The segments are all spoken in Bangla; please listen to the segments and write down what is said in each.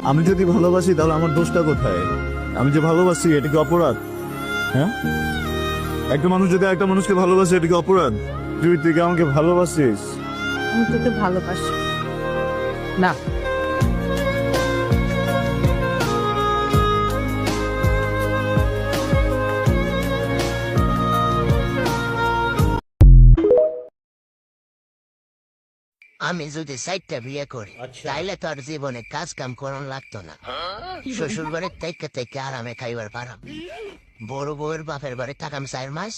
আমি যদি ভালোবাসি তাহলে আমার দোষটা কোথায়? আমি যে ভালোবাসি এটা কি অপরাধ? হ্যাঁ, একটা মানুষ যদি একটা মানুষকে ভালোবাসে এটা কি অপরাধ? তুই কি আমাকে ভালোবাসিস? আমি তোকে ভালোবাসি না। আমি যদি সাইটটা বিয়ে করি তাইলে তো আর জীবনে কাজ কাম করন লাগতো না। শ্বশুর বাড়ির থেকে থেকে আরামে খাইবার পারাম। বড় বউয়ের বাপের বাড়ি থাকাম 4 মাস,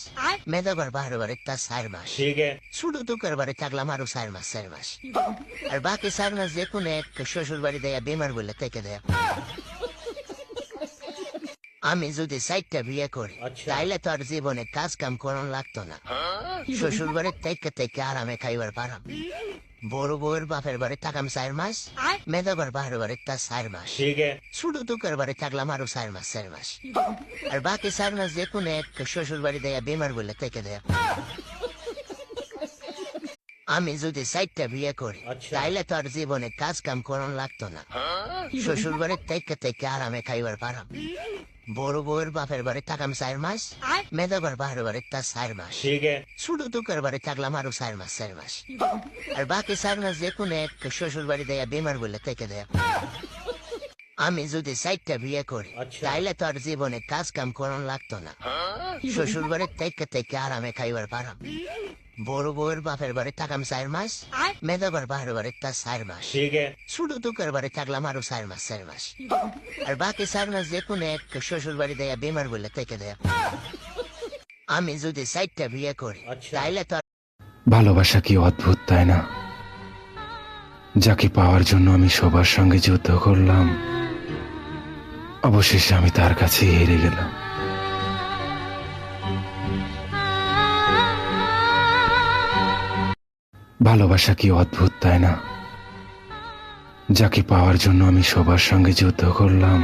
মেদাবার বাপের বাড়ি তার 4 মাস, ছোট দুঃখের বাড়ি থাকলাম আরো 4 মাস। আর বাকি 4 মাস যে কোনো এক শ্বশুর বাড়ি দেয়া বেমার বলে থেকে দেয়া। আমি যদি সাইটটা বিয়ে করি তাইলে তো আর জীবনে কাজ কাম করন লাগতো না। শ্বশুর বাড়ির থেকে থেকে আরামে খাইবার পারাম। বড় বউয়ের বাপের বাড়ি থাকাম 4 মাস, মেদাবার বাপের বাড়ি তার 4 মাস, ছোট দুঃখের বাড়ি থাকলাম আরো 4 মাস। আর বাকি 4 মাস যে কোনো এক শ্বশুর বাড়ি দেয়া বেমার বলে থেকে দেয়া। আমি যদি সাইটটা বিয়ে করি তাইলে তো আর জীবনে কাজ কাম করন লাগতো না। শ্বশুর বাড়ির থেকে থেকে আরামে খাইবার পারাম। বড় বউয়ের বাপের বাড়ি থাকাম 4 মাস, মেদাবার বাপের বাড়ি তার 4 মাস, ছোট দুঃখের বাড়ি থাকলাম আরো 4 মাস। আর বাকি 4 মাস যে কোনো এক শ্বশুর বাড়ি দেয়া বেমার বলে থেকে দেয়া। আমি যদি সাইটটা বিয়ে করি তাইলে তো আর জীবনে কাজ কাম করন লাগতো না। শ্বশুর বাড়ির থেকে থেকে আরামে খাইবার পারাম। বড় বউয়ের বাপের বাড়ি থাকাম 4 মাস, মেদাবার বাপের বাড়ি তার 4 মাস, ছোট দুঃখের বাড়ি থাকলাম আরো 4 মাস। আর বাকি 4 মাস যে কোনো এক শ্বশুর বাড়ি দেয়া বেমার বলে থেকে দেয়া। আমি যদি সাইটটা বিয়ে করি তাইলে তো ভালোবাসা কি অদ্ভুত, তাই না? যাকে পাওয়ার জন্য আমি সবার সঙ্গে যুদ্ধ করলাম, অবশেষে আমি তার কাছে হেরে গেলাম। ভালোবাসা কি অদ্ভুত, তাই না? যাকে পাওয়ার জন্য আমি সবার সঙ্গে যুদ্ধ করলাম,